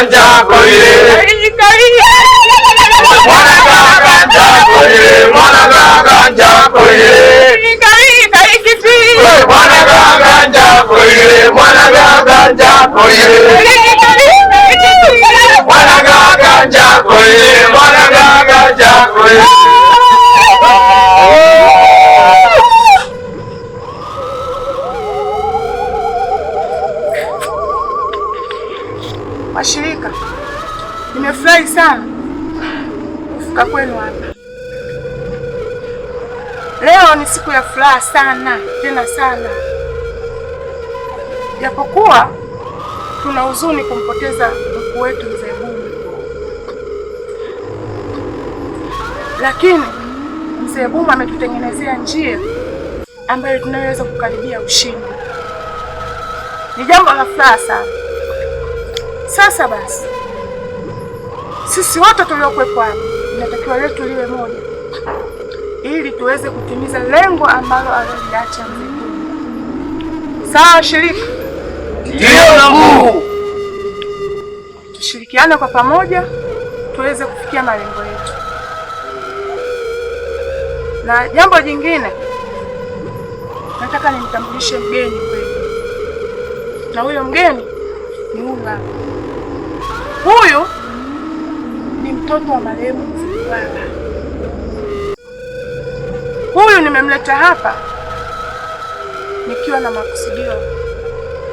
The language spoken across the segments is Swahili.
ganja koile, mwana ganja koile, mwana ganja koile, mwana ganja koile, mwana ganja koile, mwana ganja koile, mwana ganja koile. Washirika, nimefurahi sana kufika kwenu hapa. Leo ni siku ya furaha sana, tena sana. Japokuwa tuna huzuni kumpoteza mkuu wetu Mzee Bumu, lakini Mzee Bumu ametutengenezea njia ambayo tunaweza kukaribia ushindi. Ni jambo la furaha sana. Sasa basi, sisi wote tuliokuwepo hapa inatakiwa letu liwe moja, ili tuweze kutimiza lengo ambalo aliloliacha Mzee Bumu. Sawa shirika? Ndio mkuu. Tushirikiane kwa pamoja tuweze kufikia malengo yetu. Na jambo jingine, nataka nimtambulishe mgeni kwenu, na huyo mgeni ni huyu hapa. Huyu ni mtoto wa marehemu Mzee Bwala. Huyu nimemleta hapa nikiwa na makusudio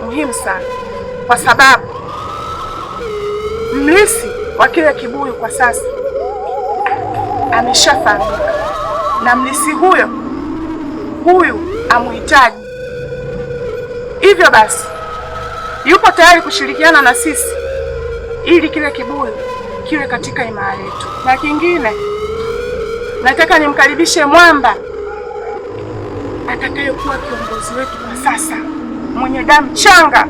muhimu sana, kwa sababu mlisi wa kile kibuyu kwa sasa ameshafahamika, na mlisi huyu amuhitaji. Hivyo basi yupo tayari kushirikiana na sisi ili kile kibuyu kiwe katika imara yetu. Na kingine, nataka nimkaribishe mwamba atakayekuwa kiongozi wetu kwa sasa, mwenye damu changa,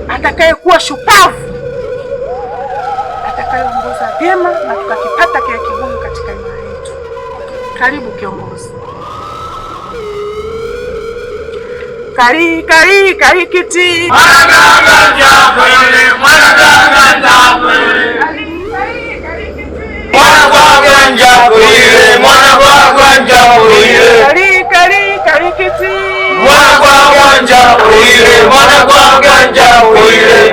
atakayekuwa shupavu, atakayeongoza vyema na tukakipata kile kibuyu katika imara yetu. Karibu kiongozi. Kari kiti. Mwana ganja koile, mwana ganja koile. Kari kiti. Mwana ganja koile, mwana ganja koile. Kari kiti. Mwana ganja koile, mwana ganja koile.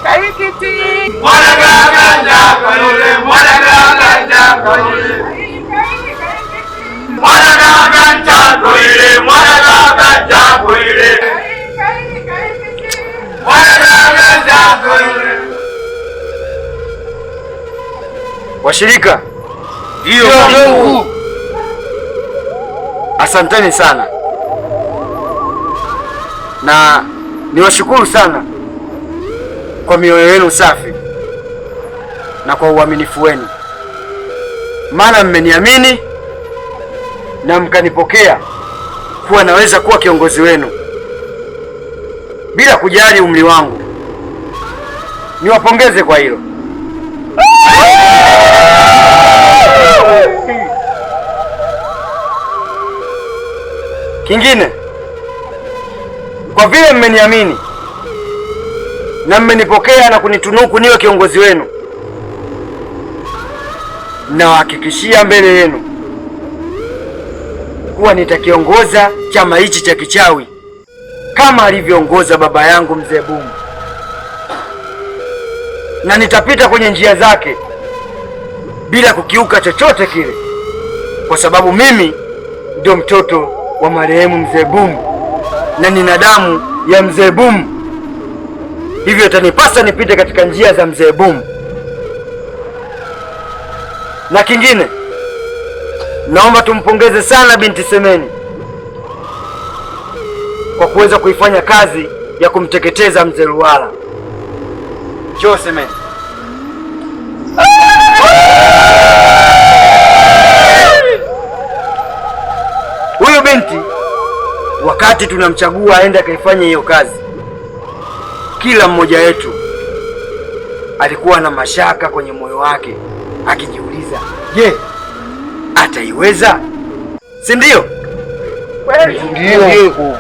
Kari kiti. Mwana ganja koile, mwana ganja koile. Mwana ganja koile, mwana ganja koile. Washirika, ndio mkuu. Asanteni sana na niwashukuru sana kwa mioyo yenu safi na kwa uaminifu wenu, maana mmeniamini na mkanipokea kuwa naweza kuwa kiongozi wenu bila kujali umri wangu. Niwapongeze kwa hilo. Kingine, kwa vile mmeniamini na mmenipokea na kunitunuku niwe kiongozi wenu, nawahakikishia mbele yenu kuwa nitakiongoza chama hichi cha kichawi kama alivyoongoza baba yangu Mzee Bumu, na nitapita kwenye njia zake bila kukiuka chochote kile, kwa sababu mimi ndio mtoto wa marehemu Mzee Bumu na nina damu ya Mzee Bumu. Hivyo itanipasa nipite katika njia za Mzee Bumu. Na kingine, naomba tumpongeze sana binti Semeni kwa kuweza kuifanya kazi ya kumteketeza Mzee Luwala. Njoo Semeni. Huyu binti wakati tunamchagua aende akaifanya hiyo kazi, kila mmoja wetu alikuwa na mashaka kwenye moyo wake akijiuliza, je, ataiweza? Si ndio? Ndio.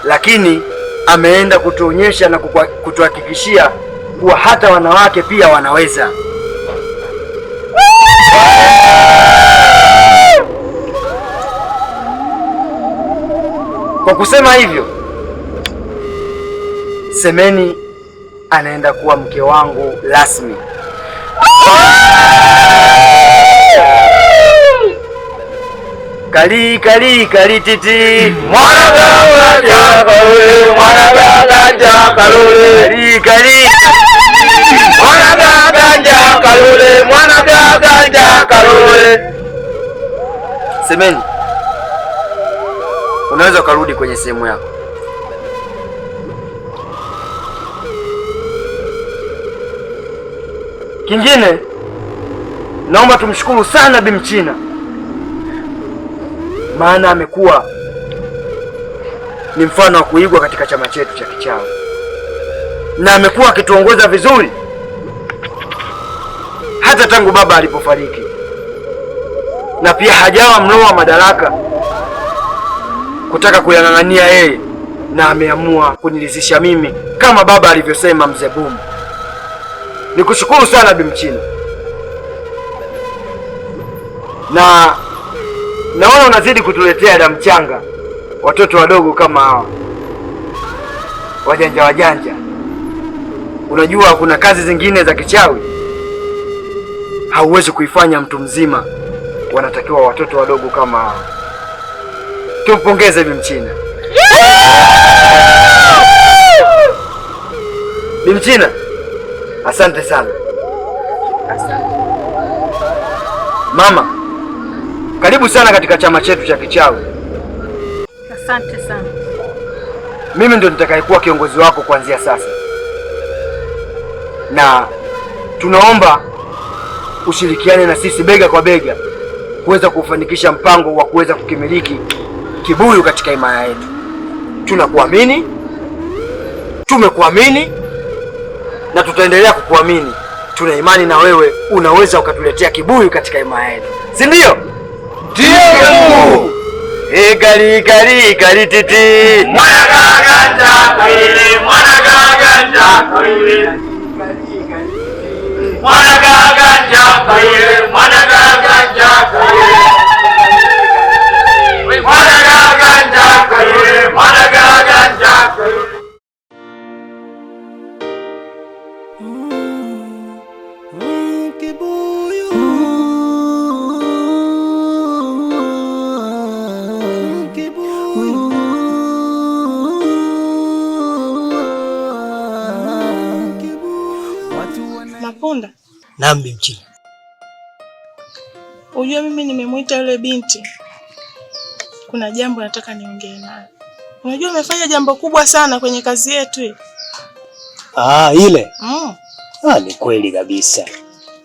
Lakini ameenda kutuonyesha na kutuhakikishia kuwa hata wanawake pia wanaweza. Kwa kusema hivyo, Semeni anaenda kuwa mke wangu rasmi. Kali kali kali titi Mwana ganja kalule, mwana ganja kalule. kali kali Mwana ganja kalule, mwana ganja kalule. Semeni, unaweza ukarudi kwenye sehemu yako. Kingine, naomba tumshukuru sana Bi Mchina, maana amekuwa ni mfano wa kuigwa katika chama chetu cha kichawi na amekuwa akituongoza vizuri hata tangu baba alipofariki, na pia hajawa mloa madaraka kutaka kuyang'ang'ania yeye, na ameamua kuniridhisha mimi kama baba alivyosema Mzee Bumu. Nikushukuru sana Bi Mchina, na naona unazidi kutuletea damu changa watoto wadogo kama hawa wajanja wajanja. Unajua kuna kazi zingine za kichawi hauwezi kuifanya mtu mzima, wanatakiwa watoto wadogo kama hawa. Tumpongeze Bi Mchina. Bi Mchina, asante sana. Asante. Mama, karibu sana katika chama chetu cha kichawi. Asante sana. Mimi ndo nitakayekuwa kiongozi wako kuanzia sasa, na tunaomba ushirikiane na sisi bega kwa bega kuweza kufanikisha mpango wa kuweza kukimiliki kibuyu katika himaya yetu. Tunakuamini, tumekuamini na tutaendelea kukuamini. Tuna imani na wewe unaweza ukatuletea kibuyu katika himaya yetu, si ndio? Ndio. Kali kali kali titi Mwana ganja kalule, mwana ganja kalule. Mwana ganja kalule, mwana ganja kalule. Mwana ganja kalule, mwana ganja kalule. Mapunda. Naam Bi Mchina. Unajua mimi nimemwita yule binti. Kuna jambo nataka niongee naye. Unajua amefanya jambo kubwa sana kwenye kazi yetu hii. Ile. Mm. Ni kweli kabisa.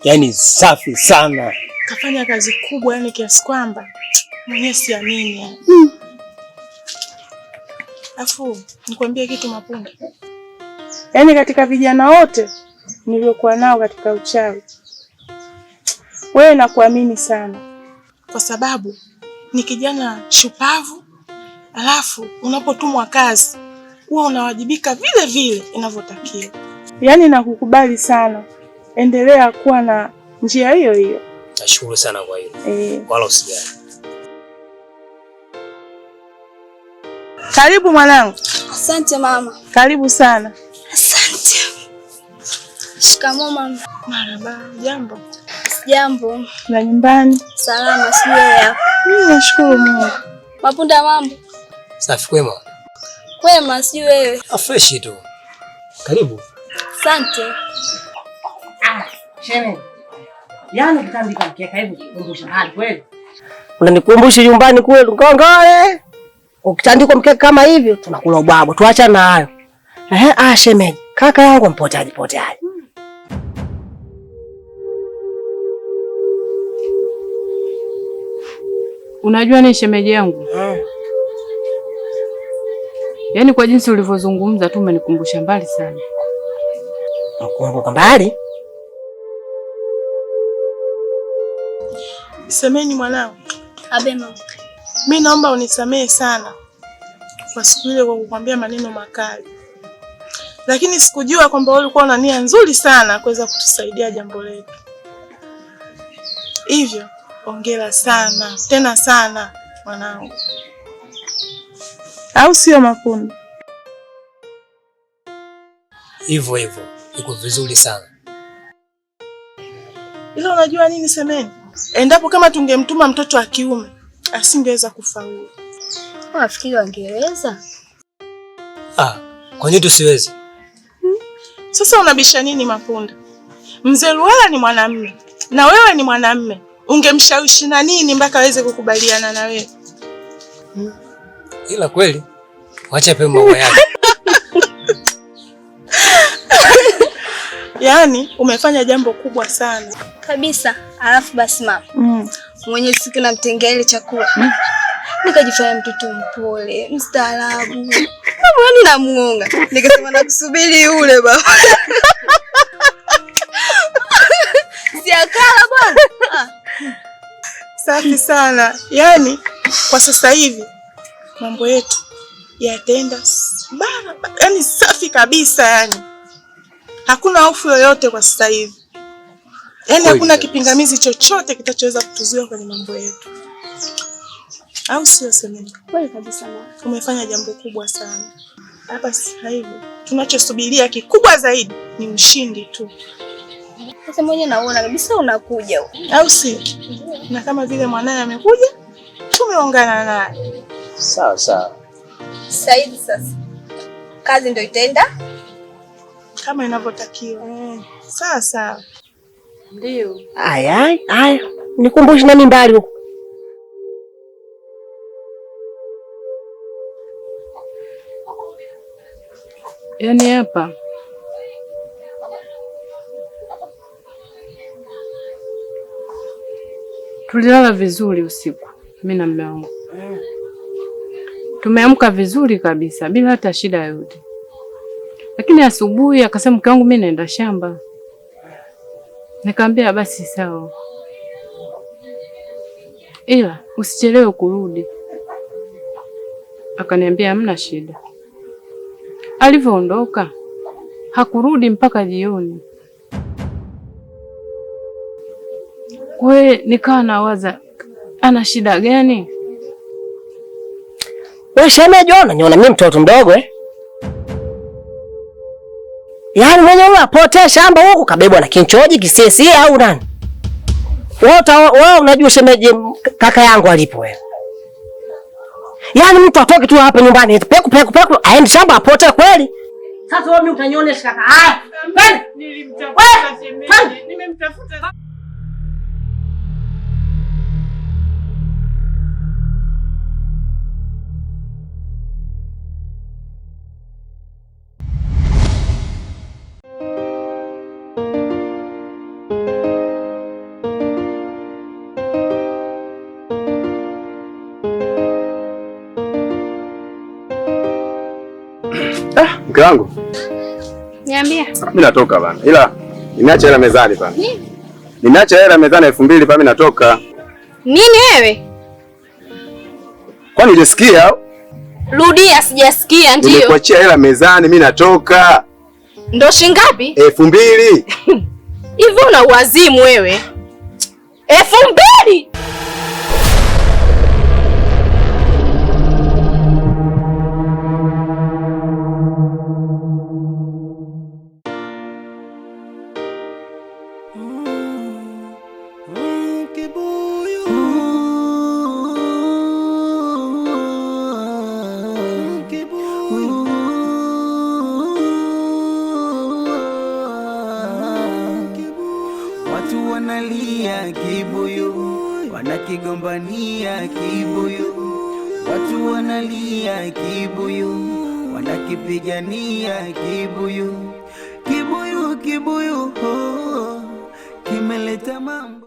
Yaani safi sana. Kafanya kazi kubwa yani kiasi kwamba mwenyewe siamini yani. Afu nikwambie kitu Mapunda. Yaani katika vijana wote niliokuwa nao katika uchawi, wewe nakuamini sana, kwa sababu ni kijana shupavu, alafu unapotumwa kazi huwa unawajibika vile vile inavyotakiwa. Yaani nakukubali sana, endelea kuwa na njia hiyo hiyo. Nashukuru sana kwa hilo. Wala usijali. Karibu mwanangu. Asante mama. Karibu sana. Asante. Shikamoo mama. Marhaba. Jambo? Jambo. Na nyumbani? Salama, sio yako? Mimi nashukuru Mungu. Mapunda mambo? Safi kwema? Kwema, sio wewe? Fresh tu. Karibu. Asante. Shemeji. Yaani kitandika mkeka hivi kukumbusha hali kweli. Unanikumbusha nyumbani kule Ngongole. Ukitandikwa mkeka kama hivyo tunakula ubwabwa. Tuacha na hayo. Shemeji, kaka yangu mpotaji. Unajua ni shemeji yangu? Yaani kwa jinsi ulivyozungumza tu umenikumbusha mbali sana. Nakumbuka mbali? Semeni mwanangu. Abe mama. Mimi naomba unisamehe sana kwa siku ile kwa kukwambia maneno makali. lakini sikujua kwamba ulikuwa una nia nzuri sana kuweza kutusaidia jambo letu. Hivyo hongera sana tena sana mwanangu, au sio Mapunda? Hivyo iko vizuri sana. Ila unajua nini Semeni? Endapo kama tungemtuma mtoto wa kiume asingeweza kufaulu. Unafikiri wangeweza? Kwa nini tusiwezi? Sasa unabisha nini Mapunda? Mzee Luwala ni mwanamume na wewe ni mwanamume. Ungemshawishi na nini mpaka aweze kukubaliana na wewe? Ila kweli wacha pe mambo yake. Yaani umefanya jambo kubwa sana kabisa. Alafu basi mama, mwenye siku namtengea ile chakula, nikajifanya mtoto mpole mstaarabu, mbona namuonga, nikasema nakusubiri yule baba. Siakala bwana. Safi sana. Yaani kwa sasa hivi mambo yetu yataenda bara, yaani safi kabisa yani. Hakuna hofu yoyote kwa sasa hivi. Yaani hakuna kipingamizi chochote kitachoweza kutuzuia kwenye mambo yetu. Au sio Semeni? Kweli kabisa mama. Umefanya jambo kubwa sana. Hapa sasa hivi tunachosubiria kikubwa zaidi ni ushindi tu. Sasa mwenye naona kabisa unakuja. Au si? Na kama vile mwanae amekuja, tumeungana naye. Sawa. Sasa kazi ndio itaenda kama inavyotakiwa. Sawa. Ndio. Aya. Nikumbushe nani mbali huko. Yaani hapa tulilala vizuri usiku, mimi na mume wangu. Tumeamka vizuri kabisa bila hata shida yoyote. Lakini asubuhi akasema mke wangu mimi naenda shamba. Nikamwambia basi sawa, ila usichelewe kurudi. Akaniambia hamna shida. Alivyoondoka hakurudi mpaka jioni. Kwa nikawa nawaza ana shida gani? Wewe shemeji, niona mimi mtoto mdogo Yaani mwenye apotea shamba huko kabebwa na kinchoji kisesi au nani? Wewe unajua shemeji kaka yangu alipo wewe. Yaani mtu atoke tu hapa nyumbani peku aende shamba apotea kweli? Sasa wewe utanionyesha kaka. Haya. Nilimtafuta shemeji. Nimemtafuta. Mke wangu. Niambia. Mimi natoka bana. Ila nimeacha hela mezani bana. Nini? Nimeacha hela mezani 2000 pa mimi natoka. Nini wewe? Kwani hujasikia? Rudia, sijasikia ndio. Nimekuachia hela mezani mimi natoka. Ndo shingapi? 2000. Hivyo una uwazimu wewe. 2000. Watu wanalia kibuyu, wanakigombania kibuyu. Watu wanalia kibuyu, wanakipigania kibuyu. Kibuyu, kibuyu, kimeleta mambo.